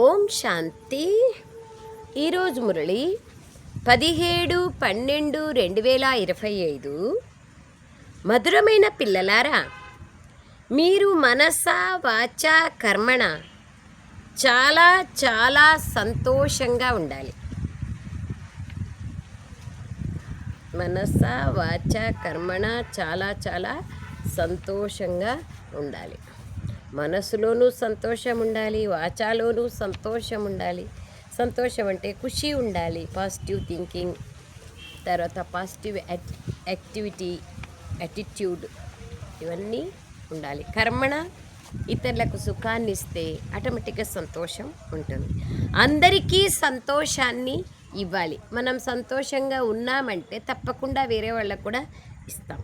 ఓం శాంతి. ఈరోజు మురళి 17/12/2025. మధురమైన పిల్లలారా, మీరు మనస వాచ కర్మణ చాలా చాలా సంతోషంగా ఉండాలి. మనస వాచ కర్మణ చాలా చాలా సంతోషంగా ఉండాలి. మనసులోనూ సంతోషం ఉండాలి, వాచాలోనూ సంతోషం ఉండాలి. సంతోషం అంటే ఖుషి ఉండాలి, పాజిటివ్ థింకింగ్, తర్వాత పాజిటివ్ యాటిట్యూడ్, ఇవన్నీ ఉండాలి. కర్మణ ఇతరులకు సుఖాన్ని ఇస్తే ఆటోమేటిక్గా సంతోషం ఉంటుంది. అందరికీ సంతోషాన్ని ఇవ్వాలి. మనం సంతోషంగా ఉన్నామంటే తప్పకుండా వేరే వాళ్ళకు కూడా ఇస్తాం.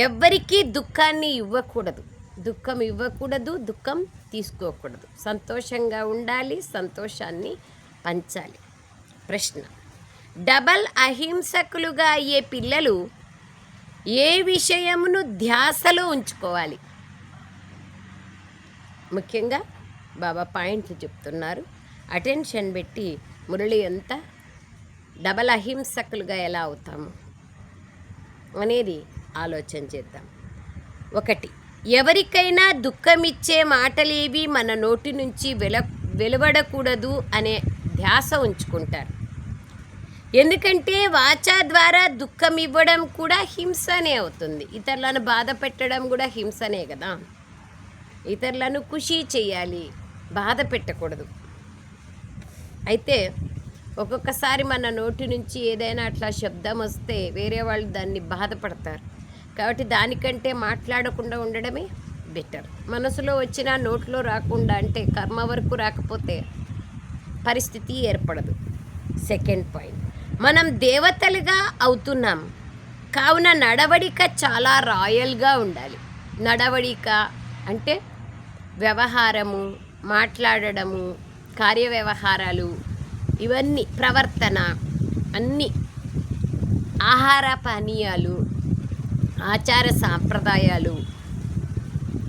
ఎవ్వరికీ దుఃఖాన్ని ఇవ్వకూడదు, దుఃఖం ఇవ్వకూడదు, దుఃఖం తీసుకోకూడదు. సంతోషంగా ఉండాలి, సంతోషాన్ని పంచాలి. ప్రశ్న: డబల్ అహింసకులుగా అయ్యే పిల్లలు ఏ విషయమును ధ్యాసలో ఉంచుకోవాలి? ముఖ్యంగా బాబా పాయింట్లు చెప్తున్నారు. అటెన్షన్ పెట్టి మురళి అంతా డబల్ అహింసకులుగా ఎలా అవుతాము అనేది ఆలోచన చేద్దాం. 1. ఎవరికైనా దుఃఖమిచ్చే మాటలేవి మన నోటి నుంచి వెలువడకూడదు అనే ధ్యాస ఉంచుకుంటారు. ఎందుకంటే వాచా ద్వారా దుఃఖం ఇవ్వడం కూడా హింసనే అవుతుంది. ఇతరులను బాధ పెట్టడం కూడా హింసనే కదా. ఇతరులను ఖుషి చేయాలి, బాధ పెట్టకూడదు. అయితే ఒక్కొక్కసారి మన నోటి నుంచి ఏదైనా అట్లా శబ్దం వస్తే వేరే వాళ్ళు దాన్ని బాధపడతారు. కాబట్టి దానికంటే మాట్లాడకుండా ఉండడమే బెటర్. మనసులో వచ్చినా నోట్లో రాకుండా, అంటే కర్మ వరకు రాకపోతే పరిస్థితి ఏర్పడదు. 2nd పాయింట్, మనం దేవతలుగా అవుతున్నాం కావున నడవడిక చాలా రాయల్గా ఉండాలి. నడవడిక అంటే వ్యవహారము, మాట్లాడడము, కార్యవ్యవహారాలు, ఇవన్నీ ప్రవర్తన, అన్నీ ఆహార పానీయాలు, ఆచార సాంప్రదాయాలు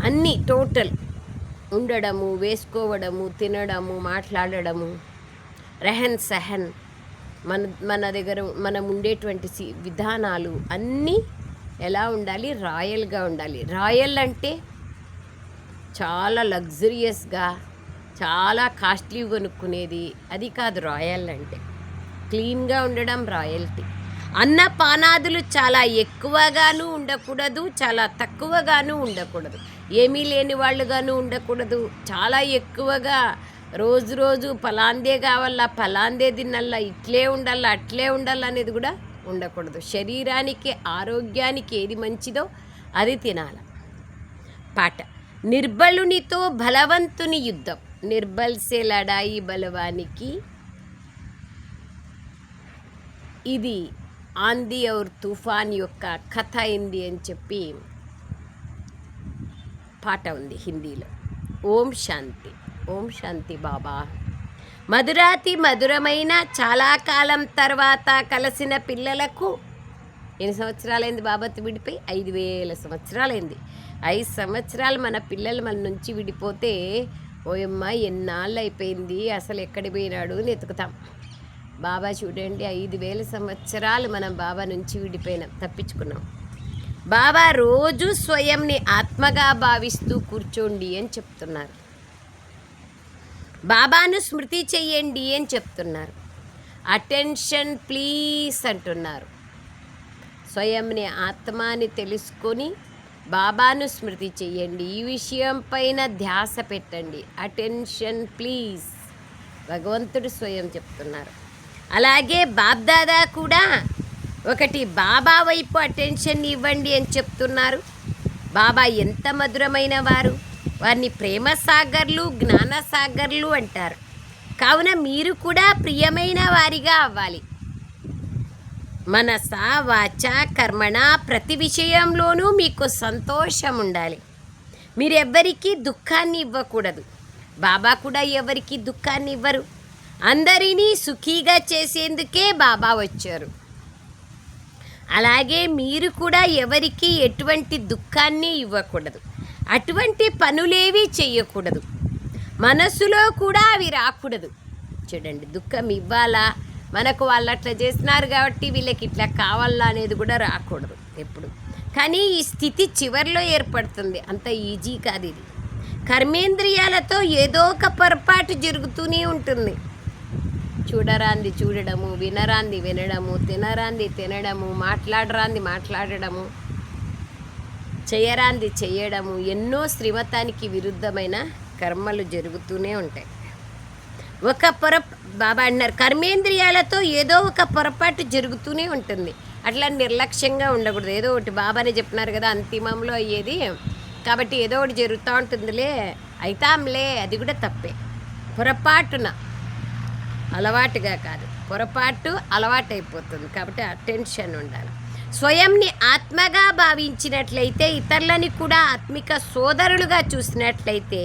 అన్నీ టోటల్ ఉండడము, వేసుకోవడము, తినడము, మాట్లాడడము, రెహన్ సహన్, మన దగ్గర మనం ఉండేటువంటి విధానాలు అన్నీ ఎలా ఉండాలి? రాయల్గా ఉండాలి. రాయల్ అంటే చాలా లగ్జరియస్గా, చాలా కాస్ట్లీ కొనుక్కునేది అది కాదు. రాయల్ అంటే క్లీన్గా ఉండడం రాయల్టీ. అన్నపానాదులు చాలా ఎక్కువగాను ఉండకూడదు, చాలా తక్కువగాను ఉండకూడదు. ఏమీ లేని వాళ్ళుగాను ఉండకూడదు, చాలా ఎక్కువగా రోజు పలాందే కావాలా, పలాందే తినల్లా, ఇట్లే ఉండాలా, అట్లే ఉండాలా అనేది కూడా ఉండకూడదు. శరీరానికి ఆరోగ్యానికి ఏది మంచిదో అది తినాలి. పాట: నిర్బలునితో బలవంతుని యుద్ధం. నిర్బల్సే లడాయి బలవానికి. ఇది ఆంధీ ఔర్ తుఫాన్ యొక్క కథ అయింది అని చెప్పి పాట ఉంది హిందీలో. ఓం శాంతి. ఓం శాంతి బాబా. మధురాతి మధురమైన చాలా కాలం తర్వాత కలిసిన పిల్లలకు ఎన్ని సంవత్సరాలైంది బాబాతో విడిపోయి? 5000 సంవత్సరాలైంది. 5 సంవత్సరాలు మన పిల్లలు మన నుంచి విడిపోతే ఓయమ్మ ఎన్నాళ్ళు అయిపోయింది, అసలు ఎక్కడికి పోయినాడు అని ఎతుకుతాం. బాబా చూడండి, 5000 సంవత్సరాలు మనం బాబా నుంచి విడిపోయినాం, తప్పించుకున్నాం. బాబా రోజు స్వయంని ఆత్మగా భావిస్తూ కూర్చోండి అని చెప్తున్నారు. బాబాను స్మృతి చెయ్యండి అని చెప్తున్నారు. అటెన్షన్ ప్లీజ్ అంటున్నారు. స్వయంని ఆత్మాని తెలుసుకొని బాబాను స్మృతి చెయ్యండి. ఈ విషయం పైన ధ్యాస పెట్టండి. అటెన్షన్ ప్లీజ్, భగవంతుడు స్వయం చెప్తున్నారు. అలాగే బాబ్దాదా కూడా 1 బాబా వైపు అటెన్షన్ ఇవ్వండి అని చెప్తున్నారు. బాబా ఎంత మధురమైన వారు, వారిని ప్రేమ సాగర్లు, జ్ఞాన సాగర్లు అంటారు. కావున మీరు కూడా ప్రియమైన వారిగా అవ్వాలి. మనస వాచ కర్మణ ప్రతి విషయంలోనూ మీకు సంతోషం ఉండాలి. మీరెవ్వరికీ దుఃఖాన్ని ఇవ్వకూడదు. బాబా కూడా ఎవరికి దుఃఖాన్ని ఇవ్వరు. అందరినీ సుఖీగా చేసేందుకే బాబా వచ్చారు. అలాగే మీరు కూడా ఎవరికి ఎటువంటి దుఃఖాన్ని ఇవ్వకూడదు, అటువంటి పనులేవి చేయకూడదు. మనస్సులో కూడా అవి రాకూడదు. చూడండి, దుఃఖం ఇవ్వాలా, మనకు వాళ్ళు అట్లా చేస్తున్నారు కాబట్టి వీళ్ళకి ఇట్లా కావాలా అనేది కూడా రాకూడదు ఎప్పుడు. కానీ ఈ స్థితి చివరిలో ఏర్పడుతుంది, అంత ఈజీ కాదు ఇది. కర్మేంద్రియాలతో ఏదో ఒక పొరపాటు జరుగుతూనే ఉంటుంది. చూడరాంది చూడడము, వినరాంది వినడము, తినరాంది తినడము, మాట్లాడరాంది మాట్లాడడము, చేయరాంది చేయడము, ఎన్నో శ్రీమతానికి విరుద్ధమైన కర్మలు జరుగుతూనే ఉంటాయి. బాబా అన్నారు, కర్మేంద్రియాలతో ఏదో ఒక పొరపాటు జరుగుతూనే ఉంటుంది. అట్లా నిర్లక్ష్యంగా ఉండకూడదు. ఏదో ఒకటి బాబానే చెప్పినారు కదా అంతిమంలో అయ్యేది, కాబట్టి ఏదో ఒకటి జరుగుతూ ఉంటుందిలే, అయితాంలే, అది కూడా తప్పే. పొరపాటున, అలవాటుగా కాదు, పొరపాటు అలవాటు అయిపోతుంది. కాబట్టి అటెన్షన్ ఉండాలి. స్వయంని ఆత్మగా భావించినట్లయితే, ఇతరులని కూడా ఆత్మిక సోదరులుగా చూసినట్లయితే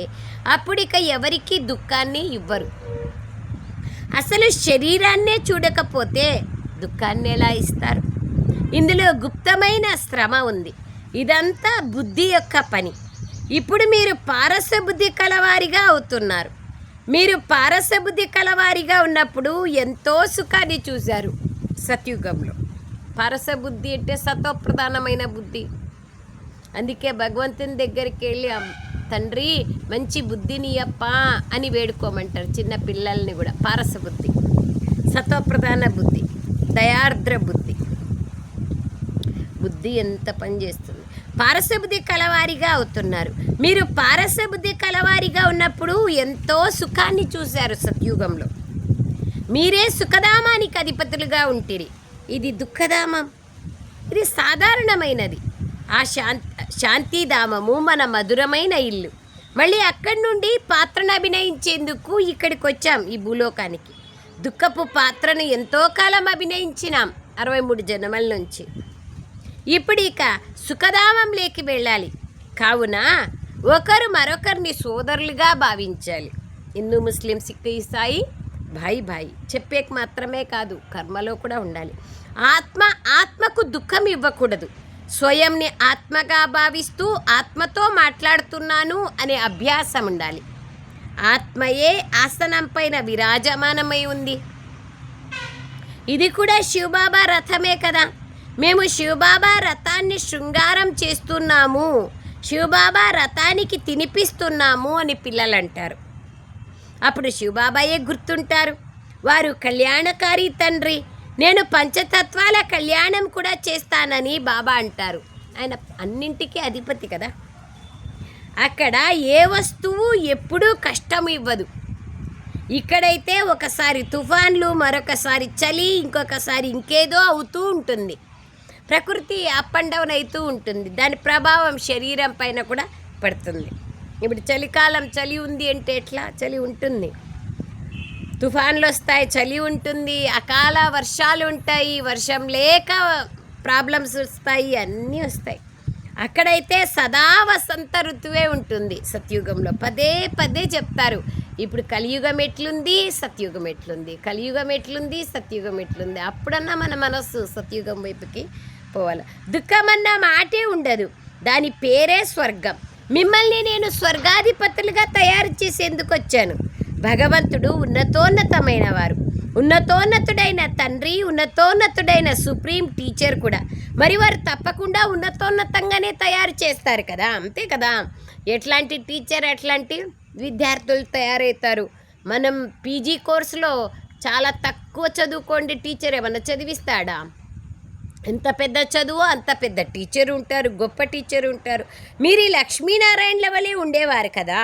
అప్పుడు ఇక ఎవరికి దుఃఖాన్ని ఇవ్వరు. అసలు శరీరాన్నే చూడకపోతే దుఃఖాన్ని ఎలా ఇస్తారు? ఇందులో గుప్తమైన శ్రమ ఉంది. ఇదంతా బుద్ధి యొక్క పని. ఇప్పుడు మీరు పారస బుద్ధి కలవారిగా అవుతున్నారు. మీరు పారస బుద్ధి కలవారిగా ఉన్నప్పుడు ఎంతో సుఖాన్ని చూశారు సత్యుగంలో. పారస బుద్ధి అంటే సత్వప్రధానమైన బుద్ధి. అందుకే భగవంతుని దగ్గరికి వెళ్ళి, తండ్రి మంచి బుద్ధిని అప్ప అని వేడుకోమంటారు చిన్న పిల్లల్ని కూడా. పారస బుద్ధి, సత్వప్రధాన బుద్ధి, దయార్ద్ర బుద్ధి. బుద్ధి ఎంత పనిచేస్తుంది. పారసబుద్ధి కలవారిగా అవుతున్నారు. మీరు పారసబుద్ధి కలవారిగా ఉన్నప్పుడు ఎంతో సుఖాన్ని చూశారు సత్యుగంలో. మీరే సుఖధామానికి అధిపతులుగా ఉంటిరి. ఇది దుఃఖధామం, ఇది సాధారణమైనది. ఆ శాంతిధామము మన మధురమైన ఇల్లు. మళ్ళీ అక్కడి నుండి పాత్రను అభినయించేందుకు ఇక్కడికి వచ్చాం, ఈ భూలోకానికి. దుఃఖపు పాత్రను ఎంతో కాలం అభినయించినాం, 63 జన్మల నుంచి. ఇప్పుడు ఇక సుఖధామంలోకి వెళ్ళాలి. కావున ఒకరు మరొకరిని సోదరులుగా భావించాలి. హిందూ, ముస్లిం, సిక్, ఈసాయి భాయి చెప్పేకి మాత్రమే కాదు, కర్మలో కూడా ఉండాలి. ఆత్మకు దుఃఖం ఇవ్వకూడదు. స్వయంని ఆత్మగా భావిస్తూ ఆత్మతో మాట్లాడుతున్నాను అనే అభ్యాసం ఉండాలి. ఆత్మయే ఆసనం పైన విరాజమానమై ఉంది. ఇది కూడా శివబాబా రథమే కదా. మేము శివబాబా రథాన్ని శృంగారం చేస్తున్నాము, శివబాబా రథానికి తినిపిస్తున్నాము అని పిల్లలు అంటారు. అప్పుడు శివబాబాయే గుర్తుంటారు. వారు కళ్యాణకారి తండ్రి. నేను పంచతత్వాల కళ్యాణం కూడా చేస్తానని బాబా అంటారు. ఆయన అన్నింటికీ అధిపతి కదా. అక్కడ ఏ వస్తువు ఎప్పుడూ కష్టం ఇవ్వదు. ఇక్కడైతే ఒకసారి తుఫాన్లు, మరొకసారి చలి, ఇంకొకసారి ఇంకేదో అవుతూ ఉంటుంది. ప్రకృతి అప్ అండ్ డౌన్ అవుతూ ఉంటుంది. దాని ప్రభావం శరీరం పైన కూడా పడుతుంది. ఇప్పుడు చలికాలం, చలి ఉంది అంటే ఎట్లా? చలి ఉంటుంది. తుఫాన్లు వస్తాయి, చలి ఉంటుంది. అకాల వర్షాలు ఉంటాయి, వర్షం లేక ప్రాబ్లమ్స్ వస్తాయి, అన్నీ వస్తాయి. అక్కడైతే సదా వసంత ఋతువే ఉంటుంది. సత్యుగంలో పదే పదే చెప్తారు. ఇప్పుడు కలియుగం ఎట్లుంది, సత్యుగం ఎట్లుంది, కలియుగం ఎట్లుంది, సత్యుగం ఎట్లుంది. అప్పుడన్నా మన మనస్సు సత్యుగం వైపుకి పోవాలి. దుఃఖమన్న మాటే ఉండదు. దాని పేరే స్వర్గం. మిమ్మల్ని నేను స్వర్గాధిపతులుగా తయారు చేసేందుకు వచ్చాను. భగవంతుడు ఉన్నతోన్నతమైన వారు, ఉన్నతోన్నతుడైన తండ్రి, ఉన్నతోన్నతుడైన సుప్రీం టీచర్ కూడా. మరి వారు తప్పకుండా ఉన్నతోన్నతంగానే తయారు చేస్తారు కదా, అంతే కదా. ఎట్లాంటి టీచర్ అట్లాంటి విద్యార్థులు తయారవుతారు. మనం పీజీ కోర్సులో చాలా తక్కువ చదువుకోండి టీచర్ ఏమన్నా చదివిస్తాడా? ఎంత పెద్ద చదువు అంత పెద్ద టీచర్ ఉంటారు, గొప్ప టీచర్ ఉంటారు. మీరు ఈ లక్ష్మీనారాయణల వలె ఉండేవారు కదా.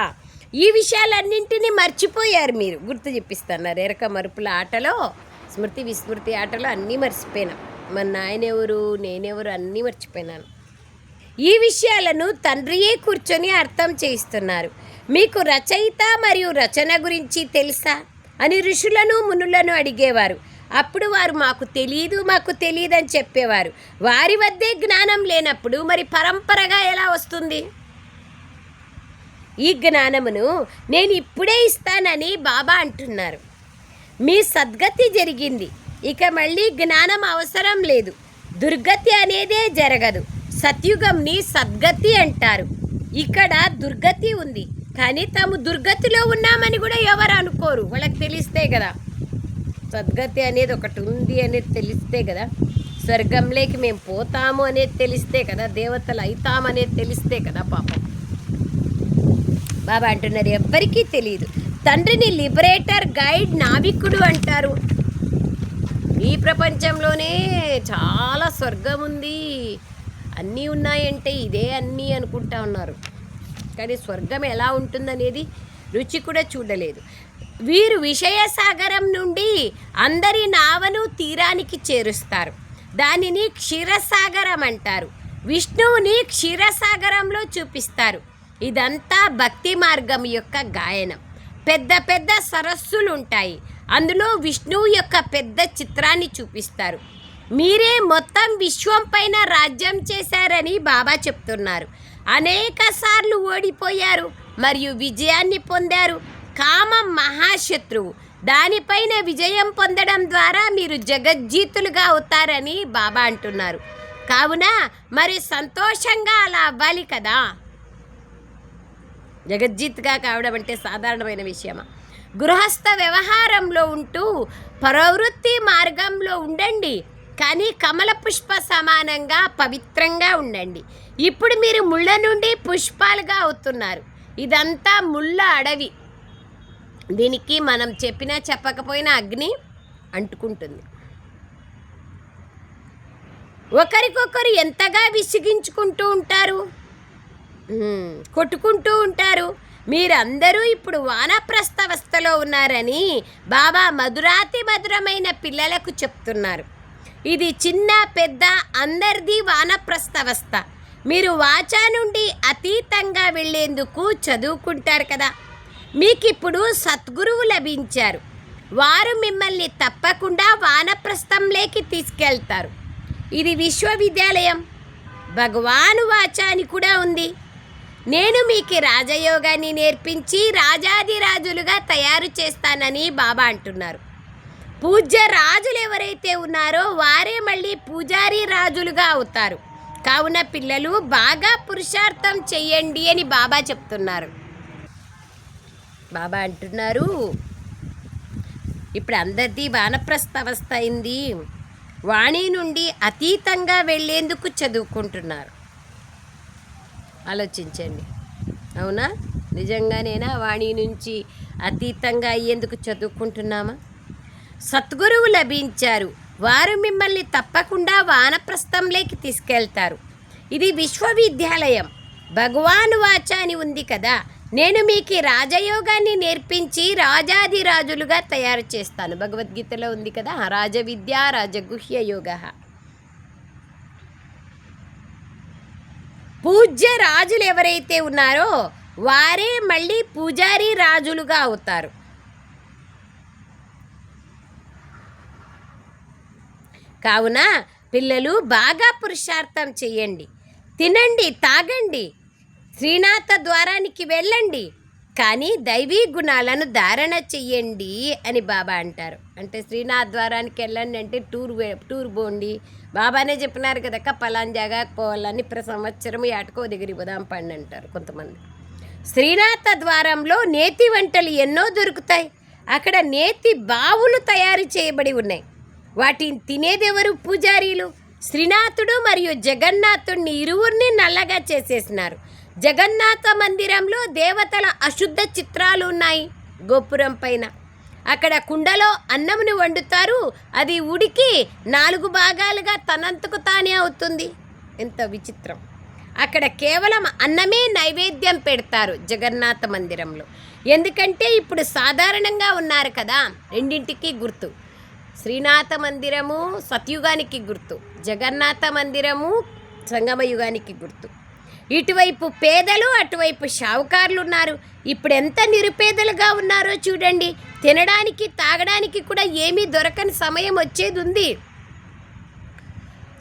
ఈ విషయాలన్నింటినీ మర్చిపోయారు మీరు. గుర్తు చెప్పిస్తున్నారు. ఎరక మరుపుల ఆటలో, స్మృతి విస్మృతి ఆటలో అన్నీ మర్చిపోయినా. మన నాయనెవరు, నేనెవరు అన్నీ మర్చిపోయినాను. ఈ విషయాలను తండ్రియే కూర్చొని అర్థం చేయిస్తున్నారు. మీకు రచయిత మరియు రచన గురించి తెలుసా అని ఋషులను మునులను అడిగేవారు. అప్పుడు వారు మాకు తెలియదని చెప్పేవారు. వారి వద్దే జ్ఞానం లేనప్పుడు మరి పరంపరగా ఎలా వస్తుంది? ఈ జ్ఞానమును నేను ఇప్పుడే ఇస్తానని బాబా అంటున్నారు. మీ సద్గతి జరిగింది, ఇక మళ్ళీ జ్ఞానం అవసరం లేదు. దుర్గతి అనేదే జరగదు. సత్యుగంని సద్గతి అంటారు. ఇక్కడ దుర్గతి ఉంది, కానీ తాము దుర్గతిలో ఉన్నామని కూడా ఎవరు అనుకోరు. వాళ్ళకి తెలిస్తే కదా సద్గతి అనేది ఒకటి ఉంది అనేది తెలిస్తే కదా, స్వర్గంలోకి మేము పోతాము అనేది తెలిస్తే కదా, దేవతలు అవుతామనేది తెలిస్తే కదా. పాపం బాబా అంటున్నారు ఎవ్వరికీ తెలియదు. తండ్రిని లిబరేటర్, గైడ్, నావికుడు అంటారు. ఈ ప్రపంచంలోనే చాలా స్వర్గం ఉంది, అన్నీ ఉన్నాయంటే ఇదే అన్నీ అనుకుంటా ఉన్నారు. కానీ స్వర్గం ఎలా ఉంటుందనేది రుచి కూడా చూడలేదు. వీరు విషయసాగరం నుండి అందరి నావను తీరానికి చేరుస్తారు. దానిని క్షీరసాగరం అంటారు. విష్ణువుని క్షీరసాగరంలో చూపిస్తారు. ఇదంతా భక్తి మార్గం యొక్క గాయనం. పెద్ద పెద్ద సరస్సులు ఉంటాయి, అందులో విష్ణువు యొక్క పెద్ద చిత్రాన్ని చూపిస్తారు. మీరే మొత్తం విశ్వం పైన రాజ్యం చేశారని బాబా చెప్తున్నారు. అనేక సార్లు ఓడిపోయారు మరియు విజయాన్ని పొందారు. కామం మహాశత్రువు, దానిపైన విజయం పొందడం ద్వారా మీరు జగజ్జీతులుగా అవుతారని బాబా అంటున్నారు. కావున మరి సంతోషంగా అలా అవ్వాలి కదా. జగజ్జీత్గా కావడం అంటే సాధారణమైన విషయమా? గృహస్థ వ్యవహారంలో ఉంటూ ప్రవృత్తి మార్గంలో ఉండండి, కానీ కమల పుష్ప సమానంగా పవిత్రంగా ఉండండి. ఇప్పుడు మీరు ముళ్ళ నుండి పుష్పాలుగా అవుతున్నారు. ఇదంతా ముళ్ళ అడవి. దీనికి మనం చెప్పినా చెప్పకపోయినా అగ్ని అంటుకుంటుంది. ఒకరికొకరు ఎంతగా విసిగించుకుంటూ ఉంటారు, కొట్టుకుంటూ ఉంటారు. మీరందరూ ఇప్పుడు వానప్రస్థవస్థలో ఉన్నారని బాబా మధురాతి మధురమైన పిల్లలకు చెప్తున్నారు. ఇది చిన్న పెద్ద అందరిది వానప్రస్థవస్థ. మీరు వాచా నుండి అతీతంగా వెళ్ళేందుకు చదువుకుంటారు కదా. మీకు ఇప్పుడు సద్గురువు లభించారు. వారు మిమ్మల్ని తప్పకుండా వానప్రస్థంలోకి తీసుకెళ్తారు. ఇది విశ్వవిద్యాలయం. భగవాను వాచా అని కూడా ఉంది. నేను మీకు రాజయోగాన్ని నేర్పించి రాజాదిరాజులుగా తయారు చేస్తానని బాబా అంటున్నారు. పూజ్య రాజులు ఎవరైతే ఉన్నారో వారే మళ్ళీ పూజారి రాజులుగా అవుతారు. కావున పిల్లలు బాగా పురుషార్థం చెయ్యండి అని బాబా చెప్తున్నారు. బాబా అంటున్నారు ఇప్పుడు అందరిది వానప్రస్థ అవస్థ అయింది. వాణి నుండి అతీతంగా వెళ్ళేందుకు చదువుకుంటున్నారు. ఆలోచించండి, అవునా? నిజంగానేనా వాణి నుంచి అతీతంగా అయ్యేందుకు చదువుకుంటున్నామా? సద్గురువు లభించారు. వారు మిమ్మల్ని తప్పకుండా వానప్రస్థంలోకి తీసుకెళ్తారు. ఇది విశ్వవిద్యాలయం. భగవాను వాచ అని ఉంది కదా. నేను మీకు రాజయోగాన్ని నేర్పించి రాజాదిరాజులుగా తయారు చేస్తాను. భగవద్గీతలో ఉంది కదా, రాజవిద్య రాజగుహ్య యోగ. పూజ్య రాజులు ఎవరైతే ఉన్నారో వారే మళ్ళీ పూజారి రాజులుగా అవుతారు. కావున పిల్లలు బాగా పురుషార్థం చెయ్యండి, తినండి, తాగండి, శ్రీనాథ ద్వారానికి వెళ్ళండి, కానీ దైవీ గుణాలను ధారణ చెయ్యండి అని బాబా అంటారు. అంటే శ్రీనాథ్ ద్వారానికి వెళ్ళండి అంటే టూర్ పోండి. బాబానే చెప్పినారు కదక్క, పలాన్ జాగాకు పోవాలని సంవత్సరం ఏటకో దగ్గరికి పోదాం పండి అంటారు కొంతమంది. శ్రీనాథ ద్వారంలో నేతి వంటలు ఎన్నో దొరుకుతాయి. అక్కడ నేతి బావులు తయారు చేయబడి ఉన్నాయి. వాటిని తినేదెవరు? పూజారీలు. శ్రీనాథుడు మరియు జగన్నాథుడిని ఇరువురిని నల్లగా చేసేసినారు. జగన్నాథ మందిరంలో దేవతల అశుద్ధ చిత్రాలు ఉన్నాయి గోపురం పైన. అక్కడ కుండలో అన్నమును వండుతారు. అది ఉడికి 4 భాగాలుగా తనంతకు తానే అవుతుంది. ఎంత విచిత్రం! అక్కడ కేవలం అన్నమే నైవేద్యం పెడతారు జగన్నాథ మందిరంలో. ఎందుకంటే ఇప్పుడు సాధారణంగా ఉన్నారు కదా, రెండింటికి గుర్తు. శ్రీనాథ మందిరము సత్యుగానికి గుర్తు, జగన్నాథ మందిరము సంగమయుగానికి గుర్తు. ఇటువైపు పేదలు, అటువైపు షావుకారులు ఉన్నారు. ఇప్పుడు ఎంత నిరుపేదలుగా ఉన్నారో చూడండి. తినడానికి తాగడానికి కూడా ఏమీ దొరకని సమయం వచ్చేది ఉంది.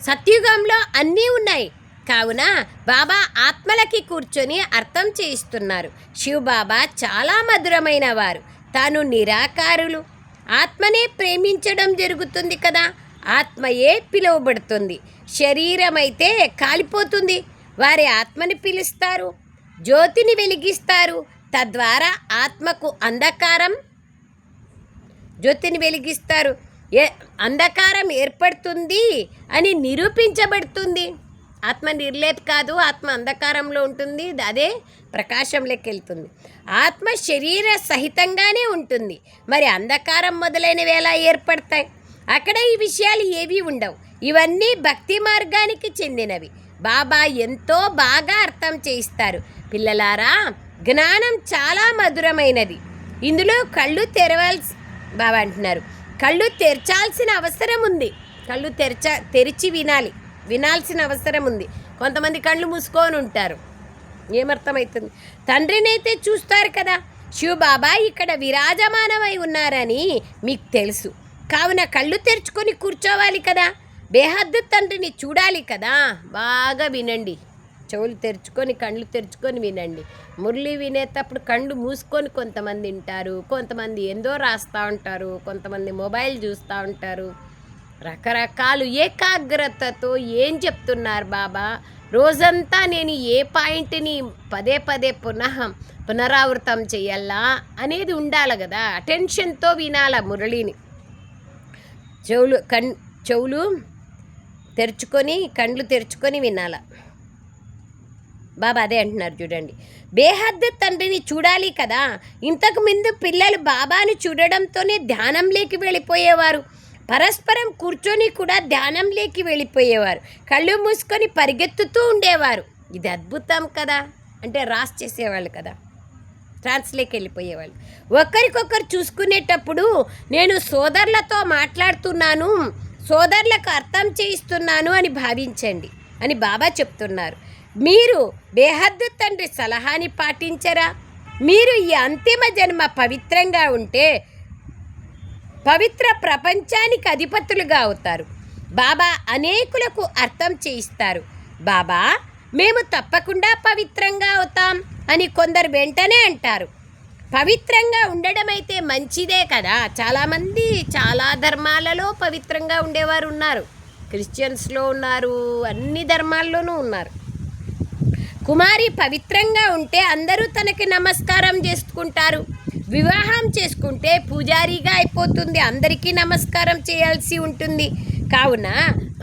సత్యుగంలో అన్నీ ఉన్నాయి. కావున బాబా ఆత్మలకి కూర్చొని అర్థం చేయిస్తున్నారు. శివబాబా చాలా మధురమైన వారు. తాను నిరాకారులు. ఆత్మనే ప్రేమించడం జరుగుతుంది కదా. ఆత్మయే పిలువబడుతుంది. శరీరం అయితే కాలిపోతుంది. వారి ఆత్మని పిలుస్తారు, జ్యోతిని వెలిగిస్తారు. తద్వారా ఆత్మకు అంధకారం జ్యోతిని వెలిగిస్తారు. అంధకారం ఏర్పడుతుంది అని నిరూపించబడుతుంది. ఆత్మ నిర్లేప్ కాదు, ఆత్మ అంధకారంలో ఉంటుంది, అదే ప్రకాశంలోకి వెళ్తుంది. ఆత్మ శరీర సహితంగానే ఉంటుంది. మరి అంధకారం మొదలైనవి ఎలా ఏర్పడతాయి? అక్కడ ఈ విషయాలు ఏవీ ఉండవు. ఇవన్నీ భక్తి మార్గానికి చెందినవి. బాబా ఎంతో బాగా అర్థం చేయిస్తారు. పిల్లలారా, జ్ఞానం చాలా మధురమైనది. ఇందులో కళ్ళు తెరవాల్సి బాబా అంటున్నారు, కళ్ళు తెరచాల్సిన అవసరం ఉంది. కళ్ళు తెరిచి వినాల్సిన అవసరం ఉంది. కొంతమంది కళ్ళు మూసుకొని ఉంటారు, ఏమర్థమవుతుంది? తండ్రినైతే చూస్తారు కదా. శివబాబా ఇక్కడ విరాజమానమై ఉన్నారని మీకు తెలుసు. కావున కళ్ళు తెరుచుకొని కూర్చోవాలి కదా, బేహద్దు తండ్రిని చూడాలి కదా. బాగా వినండి, చెవులు తెరుచుకొని కళ్ళు తెరుచుకొని వినండి. మురళి వినేటప్పుడు కళ్ళు మూసుకొని కొంతమంది వింటారు, కొంతమంది ఏందో రాస్తూ ఉంటారు, కొంతమంది మొబైల్ చూస్తూ ఉంటారు. రకరకాలు ఏకాగ్రతతో ఏం చెప్తున్నారు బాబా. రోజంతా నేను ఏ పాయింట్ని పదే పదే పునరావృతం చేయాలా అనేది ఉండాలి కదా. అటెన్షన్తో వినాల మురళిని. చెవులు తెరుచుకొని కళ్ళు తెరుచుకొని వినాల. బాబా అదే అంటున్నారు చూడండి, బేహద్దు తండ్రిని చూడాలి కదా. ఇంతకు ముందు పిల్లలు బాబాను చూడడంతోనే ధ్యానంలోకి వెళ్ళిపోయేవారు. పరస్పరం కూర్చొని కూడా ధ్యానంలోకి వెళ్ళిపోయేవారు. కళ్ళు మూసుకొని పరిగెత్తుతూ ఉండేవారు. ఇది అద్భుతం కదా. అంటే రాస్ చేసేవాళ్ళు కదా, ట్రాన్స్లోకి వెళ్ళిపోయేవాళ్ళు. ఒకరికొకరు చూసుకునేటప్పుడు నేను సోదరులతో మాట్లాడుతున్నాను, సోదరులకు అర్థం చేయిస్తున్నాను అని భావించండి అని బాబా చెప్తున్నారు. మీరు బేహద్దు తండ్రి సలహాని పాటించరా? మీరు ఈ అంతిమ జన్మ పవిత్రంగా ఉంటే పవిత్ర ప్రపంచానికి అధిపతులుగా అవుతారు. బాబా అనేకులకు అర్థం చేయిస్తారు. బాబా మేము తప్పకుండా పవిత్రంగా అవుతాం అని కొందరు వెంటనే అంటారు. పవిత్రంగా ఉండడం అయితే మంచిదే కదా. చాలామంది చాలా ధర్మాలలో పవిత్రంగా ఉండేవారు ఉన్నారు. క్రిస్టియన్స్లో ఉన్నారు, అన్ని ధర్మాల్లోనూ ఉన్నారు. కుమారి పవిత్రంగా ఉంటే అందరూ తనకి నమస్కారం చేసుకుంటారు. వివాహం చేసుకుంటే పూజారిగా అయిపోతుంది, అందరికీ నమస్కారం చేయాల్సి ఉంటుంది. కావున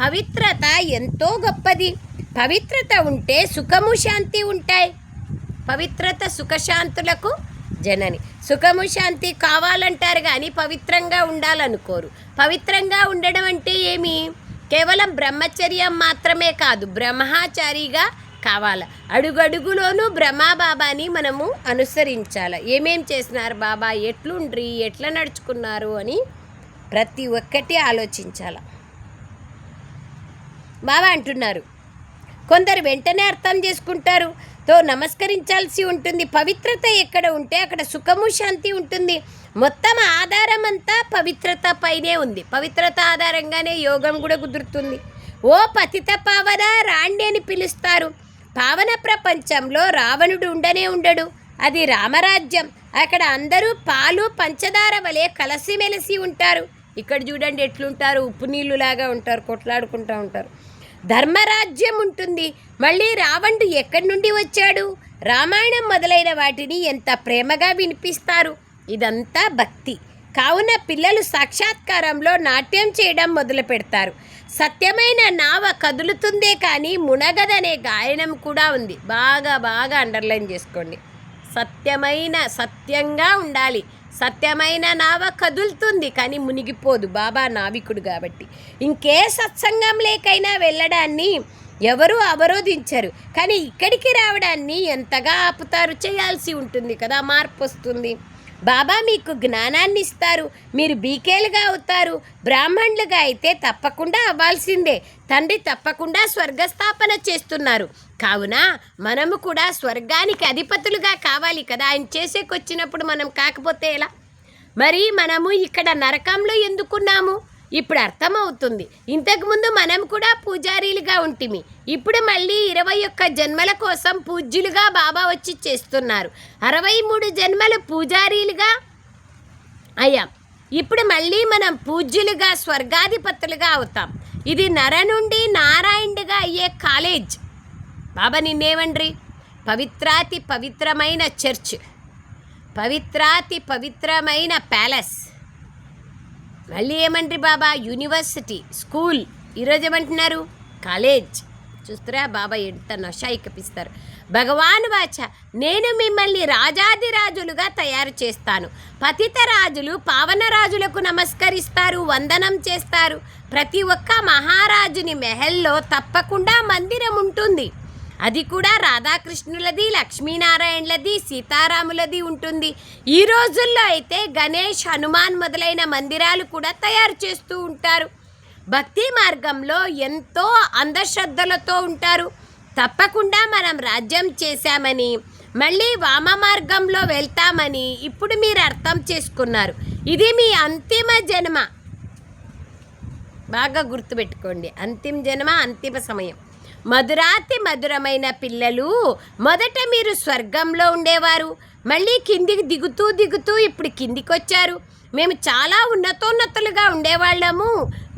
పవిత్రత ఎంతో గొప్పది. పవిత్రత ఉంటే సుఖము శాంతి ఉంటాయి. పవిత్రత సుఖశాంతులకు జనని. సుఖము శాంతి కావాలంటారు కానీ పవిత్రంగా ఉండాలనుకోరు. పవిత్రంగా ఉండడం అంటే ఏమి? కేవలం బ్రహ్మచర్యం మాత్రమే కాదు, బ్రహ్మచారిగా కావాలి. అడుగడుగులోనూ బ్రహ్మబాబాని మనము అనుసరించాలి. ఏమేం చేసినారు బాబా, ఎట్లుండ్రి, ఎట్లా నడుచుకున్నారు అని ప్రతి ఒక్కటి ఆలోచించాలి. బాబా అంటున్నారు, కొందరు వెంటనే అర్థం చేసుకుంటారు, నమస్కరించాల్సి ఉంటుంది. పవిత్రత ఎక్కడ ఉంటే అక్కడ సుఖము శాంతి ఉంటుంది. మొత్తం ఆధారం అంతా పవిత్రత పైనే ఉంది. పవిత్రత ఆధారంగానే యోగం కూడా కుదురుతుంది. ఓ పతిత పావన రాండి అని పిలుస్తారు. పావన ప్రపంచంలో రావణుడు ఉండడు. అది రామరాజ్యం. అక్కడ అందరూ పాలు పంచదార వలె కలిసిమెలిసి ఉంటారు. ఇక్కడ చూడండి ఎట్లుంటారు, ఉప్పు నీళ్ళులాగా ఉంటారు, కొట్లాడుకుంటూ ఉంటారు. ధర్మరాజ్యం ఉంటుంది. మళ్ళీ రావణుడు ఎక్కడి నుండి వచ్చాడు? రామాయణం మొదలైన వాటిని ఎంత ప్రేమగా వినిపిస్తారు. ఇదంతా భక్తి. కావున పిల్లలు సాక్షాత్కారంలో నాట్యం చేయడం మొదలు పెడతారు. సత్యమైన నావ కదులుతుందే కానీ మునగదనే గాయనం కూడా ఉంది. బాగా బాగా అండర్లైన్ చేసుకోండి. సత్యంగా ఉండాలి. సత్యమైన నావ కదులుతుంది కానీ మునిగిపోదు. బాబా నావికుడు కాబట్టి ఇంకే సత్సంగం లేకైనా వెళ్ళడాన్ని ఎవరూ అవరోధించరు. కానీ ఇక్కడికి రావడాన్ని ఎంతగా ఆపుతారు, చేయాల్సి ఉంటుంది కదా, మార్పు వస్తుంది. బాబా మీకు జ్ఞానాన్ని ఇస్తారు. మీరు బీకేలుగా అవుతారు. బ్రాహ్మణులుగా అయితే తప్పకుండా అవ్వాల్సిందే. తండ్రి తప్పకుండా స్వర్గస్థాపన చేస్తున్నారు. కావున మనము కూడా స్వర్గానికి అధిపతులుగా కావాలి కదా. ఆయన చేసేకొచ్చినప్పుడు మనం కాకపోతే ఎలా? మరి మనము ఇక్కడ నరకంలో ఎందుకున్నాము ఇప్పుడు అర్థమవుతుంది. ఇంతకుముందు మనం కూడా పూజారీలుగా ఉంటిమి. ఇప్పుడు మళ్ళీ 21 జన్మల కోసం పూజ్యులుగా బాబా వచ్చి చేస్తున్నారు. 63 జన్మలు పూజారీలుగా అయ్యాం. ఇప్పుడు మళ్ళీ మనం పూజ్యులుగా స్వర్గాధిపతులుగా అవుతాం. ఇది నర నుండి నారాయణుడిగా అయ్యే కాలేజ్. బాబా నిన్నేమండ్రి? పవిత్రాతి పవిత్రమైన చర్చ్. పవిత్రాతి పవిత్రమైన ప్యాలెస్. మళ్ళీ ఏమంటారు బాబా? University, school. ఈరోజు ఏమంటున్నారు? కాలేజ్. చూస్తారా బాబా ఎంత నషాయి కపిస్తారు. భగవాన్ వాచ, నేను మిమ్మల్ని రాజాదిరాజులుగా తయారు చేస్తాను. పతిత రాజులు పావన రాజులకు నమస్కరిస్తారు, వందనం చేస్తారు. ప్రతి ఒక్క మహారాజుని మెహల్లో తప్పకుండా మందిరం ఉంటుంది. అది కూడా రాధాకృష్ణులది, లక్ష్మీనారాయణలది, సీతారాములది ఉంటుంది. ఈ రోజుల్లో అయితే గణేష్, హనుమాన్ మొదలైన మందిరాలు కూడా తయారు చేస్తూ ఉంటారు. భక్తి మార్గంలో ఎంతో అంధశ్రద్ధలతో ఉంటారు. తప్పకుండా మనం రాజ్యం చేశామని, మళ్ళీ వామ మార్గంలో వెళ్తామని ఇప్పుడు మీరు అర్థం చేసుకున్నారు. ఇది మీ అంతిమ జన్మ. బాగా గుర్తుపెట్టుకోండి, అంతిమ జన్మ, అంతిమ సమయం. మధురాతి మధురమైన పిల్లలు, మొదట మీరు స్వర్గంలో ఉండేవారు, మళ్ళీ కిందికి దిగుతూ దిగుతూ ఇప్పుడు కిందికి వచ్చారు. మేము చాలా ఉన్నతోన్నతులుగా ఉండేవాళ్ళము,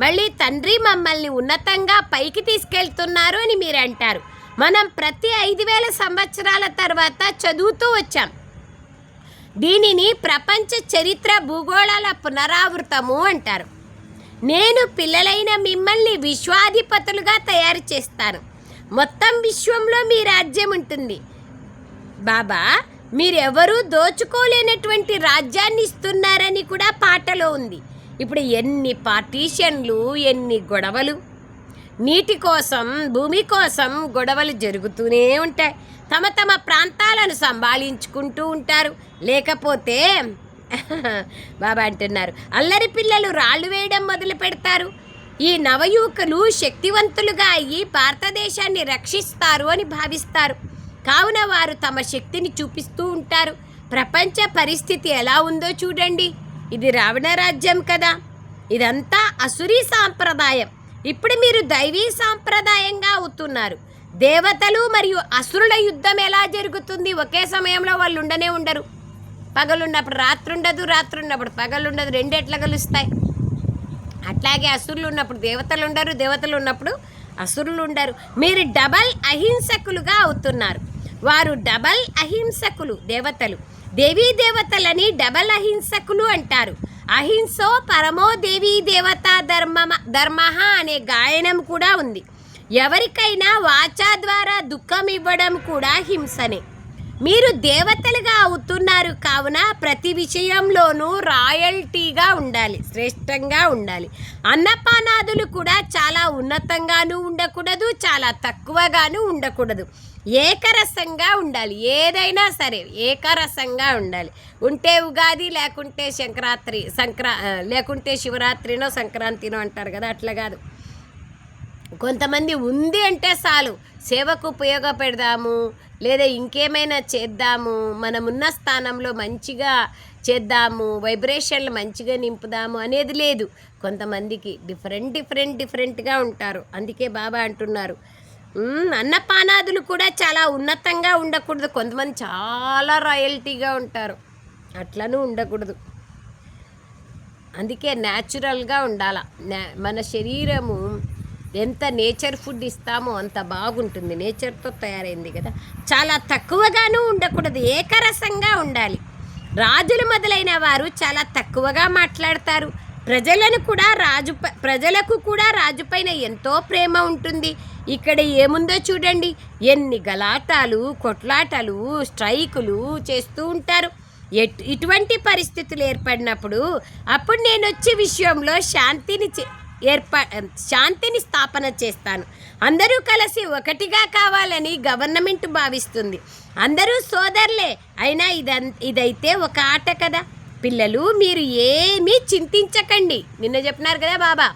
మళ్ళీ తండ్రి మమ్మల్ని ఉన్నతంగా పైకి తీసుకెళ్తున్నారు అని మీరు అంటారు. మనం ప్రతి 5000 సంవత్సరాల తర్వాత చదువుతూ వచ్చాం. దీనిని ప్రపంచ చరిత్ర భూగోళాల పునరావృతము అంటారు. నేను పిల్లలైన మిమ్మల్ని విశ్వాధిపతులుగా తయారు చేస్తాను. మొత్తం విశ్వంలో మీ రాజ్యం ఉంటుంది. బాబా మీరెవరూ దోచుకోలేనటువంటి రాజ్యాన్ని ఇస్తున్నారని కూడా పాటలో ఉంది. ఇప్పుడు ఎన్ని పార్టీషన్లు, ఎన్ని గొడవలు. నీటి కోసం, భూమి కోసం గొడవలు జరుగుతూనే ఉంటాయి. తమ తమ ప్రాంతాలను సంభాళించుకుంటూ ఉంటారు. లేకపోతే బాబా అంటున్నారు, అల్లరి పిల్లలు రాళ్ళు వేయడం మొదలు పెడతారు. ఈ నవయువకులు శక్తివంతులుగా అయ్యి భారతదేశాన్ని రక్షిస్తారు అని భావిస్తారు. కావున వారు తమ శక్తిని చూపిస్తూ ఉంటారు. ప్రపంచ పరిస్థితి ఎలా ఉందో చూడండి. ఇది రావణ రాజ్యం కదా. ఇదంతా అసురీ సాంప్రదాయం. ఇప్పుడు మీరు దైవీ సాంప్రదాయంగా అవుతున్నారు. దేవతలు మరియు అసురుల యుద్ధం ఎలా జరుగుతుంది? ఒకే సమయంలో వాళ్ళు ఉండనే ఉండరు. పగలున్నప్పుడు రాత్రి ఉండదు, రాత్రి ఉన్నప్పుడు పగలు ఉండదు. రెండు ఎట్లా కలుస్తాయి? అట్లాగే అసురులు ఉన్నప్పుడు దేవతలు ఉండరు, దేవతలు ఉన్నప్పుడు అసురులు ఉండరు. మీరు డబల్ అహింసకులుగా అవుతున్నారు. వారు డబల్ అహింసకులు, దేవతలు. దేవీ దేవతలని డబల్ అహింసకులు అంటారు. అహింసో పరమో దేవీ దేవతా ధర్మ అనే గాయనం కూడా ఉంది. ఎవరికైనా వాచా ద్వారా దుఃఖం ఇవ్వడం కూడా హింసనే. మీరు దేవతలుగా అవుతున్నారు. కావున ప్రతి విషయంలోనూ రాయల్టీగా ఉండాలి, శ్రేష్టంగా ఉండాలి. అన్నపానాదులు కూడా చాలా ఉన్నతంగానూ ఉండకూడదు, చాలా తక్కువగాను ఉండకూడదు. ఏకరసంగా ఉండాలి. ఏదైనా సరే ఏకరసంగా ఉండాలి. ఉంటే ఉగాది, లేకుంటే లేకుంటే శివరాత్రినో సంక్రాంతినో అంటారు కదా, అట్లా కాదు. కొంతమంది ఉంది అంటే చాలు, సేవకు ఉపయోగపెడదాము, లేదా ఇంకేమైనా చేద్దాము, మనమున్న స్థానంలో మంచిగా చేద్దాము, వైబ్రేషన్లు మంచిగా నింపుదాము అనేది లేదు. కొంతమందికి డిఫరెంట్గా ఉంటారు. అందుకే బాబా అంటున్నారు, అన్నపానాదులు కూడా చాలా ఉన్నతంగా ఉండకూడదు. కొంతమంది చాలా రాయల్టీగా ఉంటారు, అట్లనూ ఉండకూడదు. అందుకే న్యాచురల్గా ఉండాల. మన శరీరము ఎంత నేచర్ ఫుడ్ ఇస్తామో అంత బాగుంటుంది. నేచర్తో తయారైంది కదా. చాలా తక్కువగాను ఉండకూడదు, ఏకరసంగా ఉండాలి. రాజులు మొదలైన వారు చాలా తక్కువగా మాట్లాడతారు. ప్రజలకు కూడా రాజుపైన ఎంతో ప్రేమ ఉంటుంది. ఇక్కడ ఏముందో చూడండి, ఎన్ని గలాటాలు, కొట్లాటలు, స్ట్రైకులు చేస్తూ ఉంటారు. ఇటువంటి పరిస్థితులు ఏర్పడినప్పుడు అప్పుడు నేను వచ్చే విషయంలో శాంతిని స్థాపన చేస్తాను. అందరూ కలిసి ఒకటిగా కావాలని గవర్నమెంట్ భావిస్తుంది. అందరూ సోదరులే. అయినా ఇదైతే ఒక ఆట కదా. పిల్లలు మీరు ఏమీ చింతించకండి. నిన్న చెప్పినారు కదా బాబా,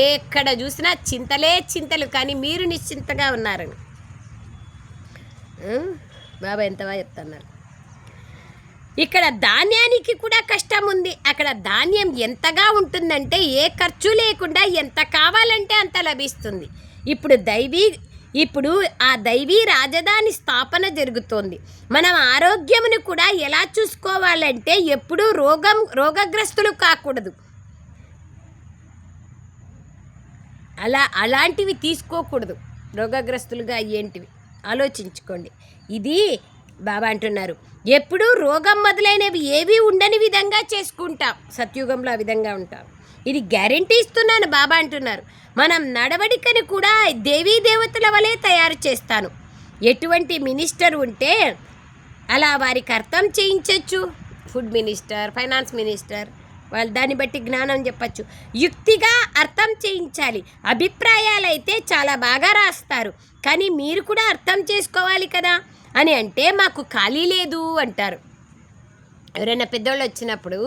ఎక్కడ చూసినా చింతలు, కానీ మీరు నిశ్చింతగా ఉన్నారని. బాబా ఎంత బాగా చెప్తున్నారు. ఇక్కడ ధాన్యానికి కూడా కష్టం ఉంది. అక్కడ ధాన్యం ఎంతగా ఉంటుందంటే ఏ ఖర్చు లేకుండా ఎంత కావాలంటే అంత లభిస్తుంది. ఇప్పుడు ఆ దైవీ రాజధాని స్థాపన జరుగుతోంది. మనం ఆరోగ్యమును కూడా ఎలా చూసుకోవాలంటే ఎప్పుడూ రోగగ్రస్తులు కాకూడదు. అలాంటివి తీసుకోకూడదు. రోగగ్రస్తులుగా అయ్యేంటివి ఆలోచించుకోండి. ఇది బాబా అంటున్నారు, ఎప్పుడూ రోగం మొదలైనవి ఏవి ఉండని విధంగా చేసుకుంటాం. సత్యుగంలో ఆ విధంగా ఉంటాం. ఇది గ్యారెంటీ ఇస్తున్నాను బాబా అంటున్నారు. మనం నడవడికని కూడా దేవీ దేవతల వలె తయారు చేస్తాను. ఎటువంటి మినిస్టర్ ఉంటే అలా వారికి అర్థం చేయించవచ్చు. ఫుడ్ మినిస్టర్, ఫైనాన్స్ మినిస్టర్, వాళ్ళు దాన్ని బట్టి జ్ఞానం చెప్పచ్చు. యుక్తిగా అర్థం చేయించాలి. అభిప్రాయాలు అయితే చాలా బాగా రాస్తారు, కానీ మీరు కూడా అర్థం చేసుకోవాలి కదా అని అంటే మాకు ఖాళీ లేదు అంటారు. ఎవరైనా పెద్దోళ్ళు వచ్చినప్పుడు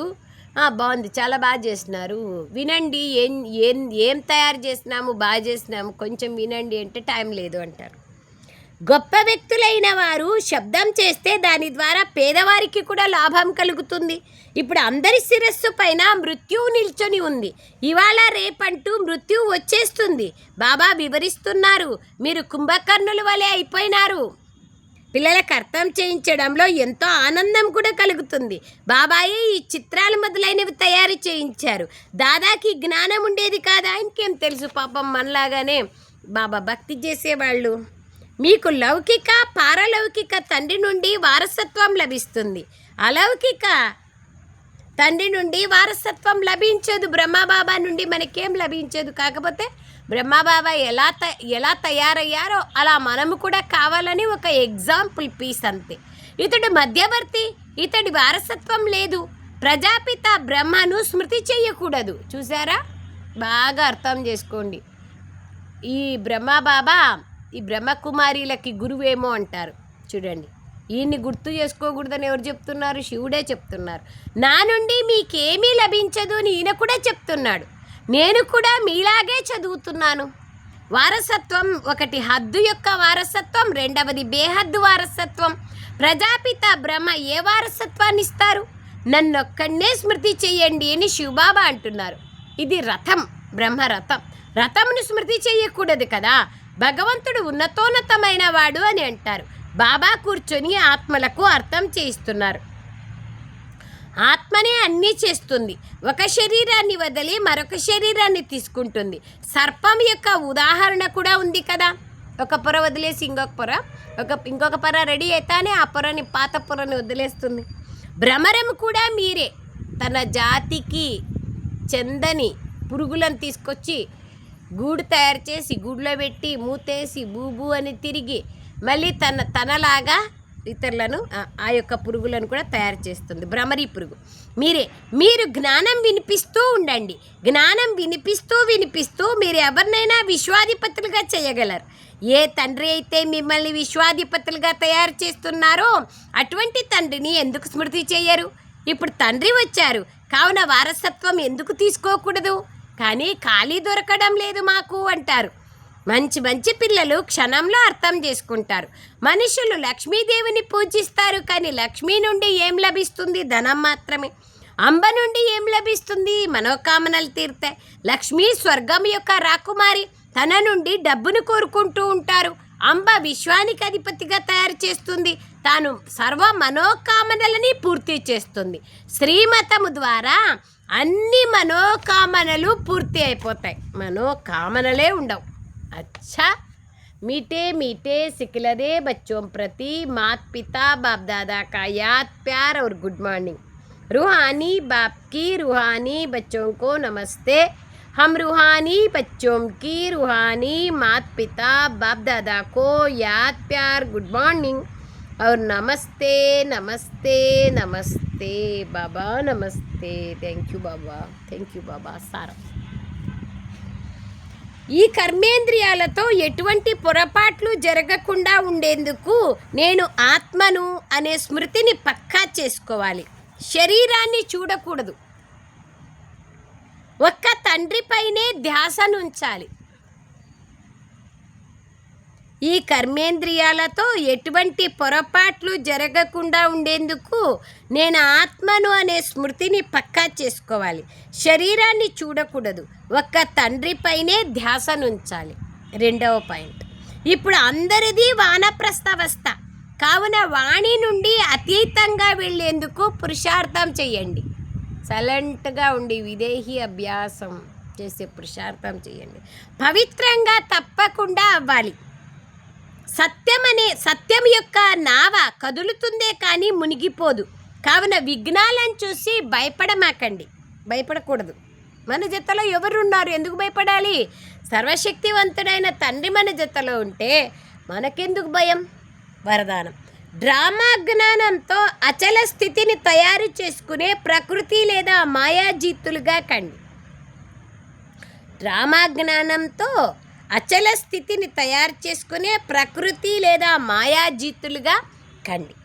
బాగుంది, చాలా బాగా చేస్తున్నారు, వినండి, ఏం ఏం ఏం తయారు చేసినాము, బాగా చేసినాము, కొంచెం వినండి అంటే టైం లేదు అంటారు. గొప్ప వ్యక్తులైన వారు శబ్దం చేస్తే దాని ద్వారా పేదవారికి కూడా లాభం కలుగుతుంది. ఇప్పుడు అందరి శిరస్సు పైన మృత్యువు నిల్చొని ఉంది. ఇవాళ రేపంటూ మృత్యువు వచ్చేస్తుంది. బాబా వివరిస్తున్నారు, మీరు కుంభకర్ణుల వలె అయిపోయినారు. పిల్లలకు అర్థం చేయించడంలో ఎంతో ఆనందం కూడా కలుగుతుంది. బాబాయే ఈ చిత్రాలు మొదలైనవి తయారు చేయించారు. దాదాకి జ్ఞానం ఉండేది కాదా, ఇంకేం తెలుసు పాపం మనలాగానే బాబా భక్తి చేసేవాళ్ళు. మీకు లౌకిక పారలౌకిక తండ్రి నుండి వారసత్వం లభిస్తుంది. అలౌకిక తండ్రి నుండి వారసత్వం లభించదు. బ్రహ్మబాబా నుండి మనకేం లభించదు. కాకపోతే బ్రహ్మబాబా ఎలా తయారయ్యారో అలా మనము కూడా కావాలని ఒక ఎగ్జాంపుల్ పీస్ అంతే. ఇతడు మధ్యవర్తి, ఇతడి వారసత్వం లేదు. ప్రజాపిత బ్రహ్మను స్మృతి చేయకూడదు. చూసారా, బాగా అర్థం చేసుకోండి. ఈ బ్రహ్మబాబా ఈ బ్రహ్మకుమారీలకి గురువేమో అంటారు. చూడండి, ఈయన్ని గుర్తు చేసుకోకూడదని ఎవరు చెప్తున్నారు? శివుడే చెప్తున్నారు. నా నుండి మీకేమీ లభించదు అని ఈయన కూడా చెప్తున్నాడు. నేను కూడా మీలాగే చదువుతున్నాను. వారసత్వం ఒకటి హద్దు యొక్క వారసత్వం, రెండవది బేహద్దు వారసత్వం. ప్రజాపిత బ్రహ్మ ఏ వారసత్వాన్ని ఇస్తారు? నన్నొక్కడనే స్మృతి చెయ్యండి అని శివబాబా అంటున్నారు. ఇది రథం, బ్రహ్మరథం. రథంను స్మృతి చేయకూడదు కదా. భగవంతుడు ఉన్నతోన్నతమైన వాడు అని అంటారు. బాబా కూర్చొని ఆత్మలకు అర్థం చేయిస్తున్నారు. ఆత్మనే అన్నీ చేస్తుంది. ఒక శరీరాన్ని వదిలి మరొక శరీరాన్ని తీసుకుంటుంది. సర్పం యొక్క ఉదాహరణ కూడా ఉంది కదా. ఒక పొర వదిలేసి ఇంకొక పొర రెడీ అయితేనే ఆ పొరని, పాత పొరని వదిలేస్తుంది. భ్రమరం కూడా మీరే. తన జాతికి చెందని పురుగులను తీసుకొచ్చి గూడు తయారు చేసి గూడులో పెట్టి మూతేసి బూబు అని తిరిగి మళ్ళీ తనలాగా ఇతరులను ఆ యొక్క పురుగులను కూడా తయారు చేస్తుంది. భ్రమరీ పురుగు మీరే. మీరు జ్ఞానం వినిపిస్తూ ఉండండి. జ్ఞానం వినిపిస్తూ మీరు ఎవరినైనా విశ్వాధిపతులుగా చేయగలరు. ఏ తండ్రి అయితే మిమ్మల్ని విశ్వాధిపతులుగా తయారు చేస్తున్నారో అటువంటి తండ్రిని ఎందుకు స్మృతి చేయరు? ఇప్పుడు తండ్రి వచ్చారు కావున వారసత్వం ఎందుకు తీసుకోకూడదు? కానీ ఖాళీ దొరకడం లేదు మాకు అంటారు. మంచి పిల్లలు క్షణంలో అర్థం చేసుకుంటారు. మనుషులు లక్ష్మీదేవిని పూజిస్తారు, కానీ లక్ష్మీ నుండి ఏం లభిస్తుంది? ధనం మాత్రమే. అంబ నుండి ఏం లభిస్తుంది? మనోకామనలు తీరుతాయి. లక్ష్మీ స్వర్గం యొక్క రాకుమారి, తన నుండి డబ్బును కోరుకుంటూ ఉంటారు. అంబ విశ్వానికి అధిపతిగా తయారు చేస్తుంది. తాను సర్వ మనోకామనలని పూర్తి చేస్తుంది. శ్రీమతము ద్వారా అన్ని మనోకామనలు పూర్తి అయిపోతాయి. మనోకామనలే ఉండవు. अच्छा, मीठे मीठे सिकलरे बच्चों प्रति माता पिता बाप दादा का याद प्यार और गुड मॉर्निंग। रूहानी बाप की रूहानी बच्चों को नमस्ते। हम रूहानी बच्चों की रूहानी माता पिता बाप दादा को याद प्यार गुड मॉर्निंग और नमस्ते नमस्ते नमस्ते बाबा, नमस्ते। थैंक यू बाबा सारा। ఈ కర్మేంద్రియాలతో ఎటువంటి పొరపాట్లు జరగకుండా ఉండేందుకు నేను ఆత్మను అనే స్మృతిని పక్కా చేసుకోవాలి. శరీరాన్ని చూడకూడదు. ఒక్క తండ్రిపైనే ధ్యాసనుంచాలి. ఈ కర్మేంద్రియాలతో ఎటువంటి పొరపాట్లు జరగకుండా ఉండేందుకు నేను ఆత్మను అనే స్మృతిని పక్కా చేసుకోవాలి. శరీరాన్ని చూడకూడదు. ఒక్క తండ్రిపైనే ధ్యాసనుంచాలి. రెండవ పాయింట్. ఇప్పుడు అందరిది వానప్రస్థావస్థ కావున వాణి నుండి అతీతంగా వెళ్ళేందుకు పురుషార్థం చేయండి. సైలెంట్గా ఉండి విదేహీ అభ్యాసం చేసే పురుషార్థం చేయండి. పవిత్రంగా తప్పకుండా అవ్వాలి. సత్యం యొక్క నావ కదులుతుందే కానీ మునిగిపోదు. కావున విఘ్నాలను చూసి భయపడకూడదు. మన జతలో ఎవరున్నారు, ఎందుకు భయపడాలి? సర్వశక్తివంతుడైన తండ్రి మన జతలో ఉంటే మనకెందుకు భయం? వరదానం: డ్రామా జ్ఞానంతో అచల స్థితిని తయారు చేసుకునే ప్రకృతి లేదా మాయాజీతులుగా కండి. డ్రామా జ్ఞానంతో అచల స్థితిని తయారు చేసుకునే ప్రకృతి లేదా మాయాజీతులుగా కండి.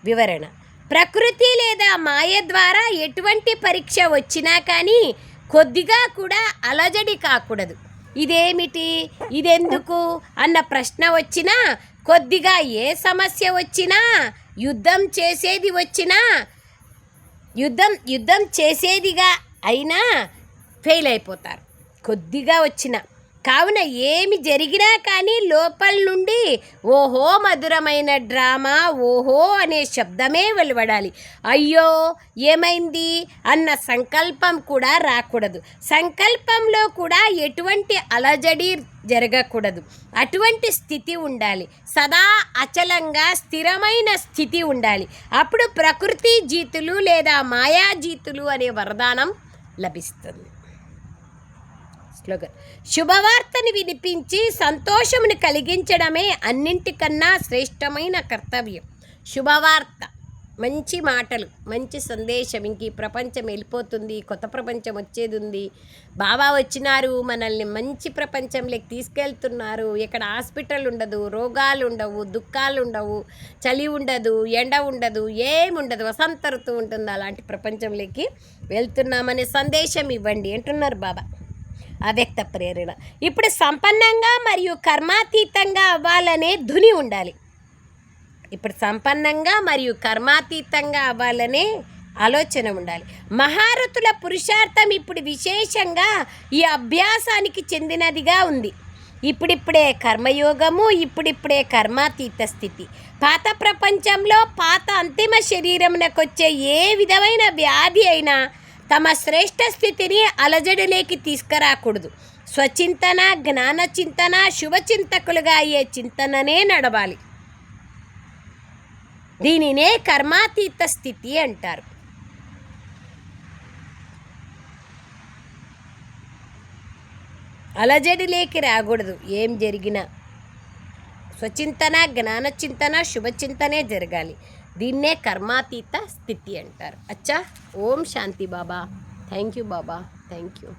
వివరణ: ప్రకృతి లేదా మాయ ద్వారా ఎటువంటి పరీక్ష వచ్చినా కానీ కొద్దిగా కూడా అలజడి కాకూడదు. ఇదేమిటి, ఇదెందుకు అన్న ప్రశ్న వచ్చినా, కొద్దిగా ఏ సమస్య వచ్చినా, యుద్ధం చేసేదిగా అయినా ఫెయిల్ అయిపోతారు. కొద్దిగా వచ్చిన కావున ఏమి జరిగినా కానీ లోపల నుండి ఓహో మధురమైన డ్రామా, ఓహో అనే శబ్దమే వెలువడాలి. అయ్యో ఏమైంది అన్న సంకల్పం కూడా రాకూడదు. సంకల్పంలో కూడా ఎటువంటి అలజడి జరగకూడదు. అటువంటి స్థితి ఉండాలి. సదా అచలంగా స్థిరమైన స్థితి ఉండాలి. అప్పుడు ప్రకృతి జీతులు లేదా మాయాజీతులు అనే వరదానం లభిస్తుంది. స్లోగన్: శుభవార్తని వినిపించి సంతోషమును కలిగించడమే అన్నింటికన్నా శ్రేష్టమైన కర్తవ్యం. శుభవార్త, మంచి మాటలు, మంచి సందేశం. ఇంక ఈ ప్రపంచం వెళ్ళిపోతుంది, కొత్త ప్రపంచం వచ్చేది ఉంది. బాబా వచ్చినారు, మనల్ని మంచి ప్రపంచంలోకి తీసుకెళ్తున్నారు. ఇక్కడ హాస్పిటల్ ఉండదు, రోగాలు ఉండవు, దుఃఖాలు ఉండవు, చలి ఉండదు, ఎండ ఉండదు, ఏముండదు, వసంత ఋతువు ఉంటుంది. అలాంటి ప్రపంచంలోకి వెళ్తున్నామనే సందేశం ఇవ్వండి అంటున్నారు బాబా. అవ్యక్త ప్రేరణ. ఇప్పుడు సంపన్నంగా మరియు కర్మాతీతంగా అవ్వాలనే ధుని ఉండాలి. ఇప్పుడు సంపన్నంగా మరియు కర్మాతీతంగా అవ్వాలనే ఆలోచన ఉండాలి. మహారథుల పురుషార్థం ఇప్పుడు విశేషంగా ఈ అభ్యాసానికి చెందినదిగా ఉంది. ఇప్పుడిప్పుడే కర్మయోగము, ఇప్పుడిప్పుడే కర్మాతీత స్థితి. పాత ప్రపంచంలో పాత అంతిమ శరీరమునకొచ్చే ఏ విధమైన వ్యాధి అయినా తమ శ్రేష్ఠ స్థితిని అలజడిలోకి తీసుకురాకూడదు. స్వచింతన, జ్ఞాన చింతన, శుభచింతకులుగా అయ్యే చింతననే నడవాలి. దీనినే కర్మాతీత స్థితి అంటారు. అలజడిలోకి రాకూడదు. ఏం జరిగినా స్వచింతన, జ్ఞాన చింతన, శుభచింతనే జరగాలి. దీన్నే కర్మాతీత స్థితి అంటారు. అచ్చా. ఓం శాంతి బాబా. థ్యాంక్ యూ బాబా. Thank you.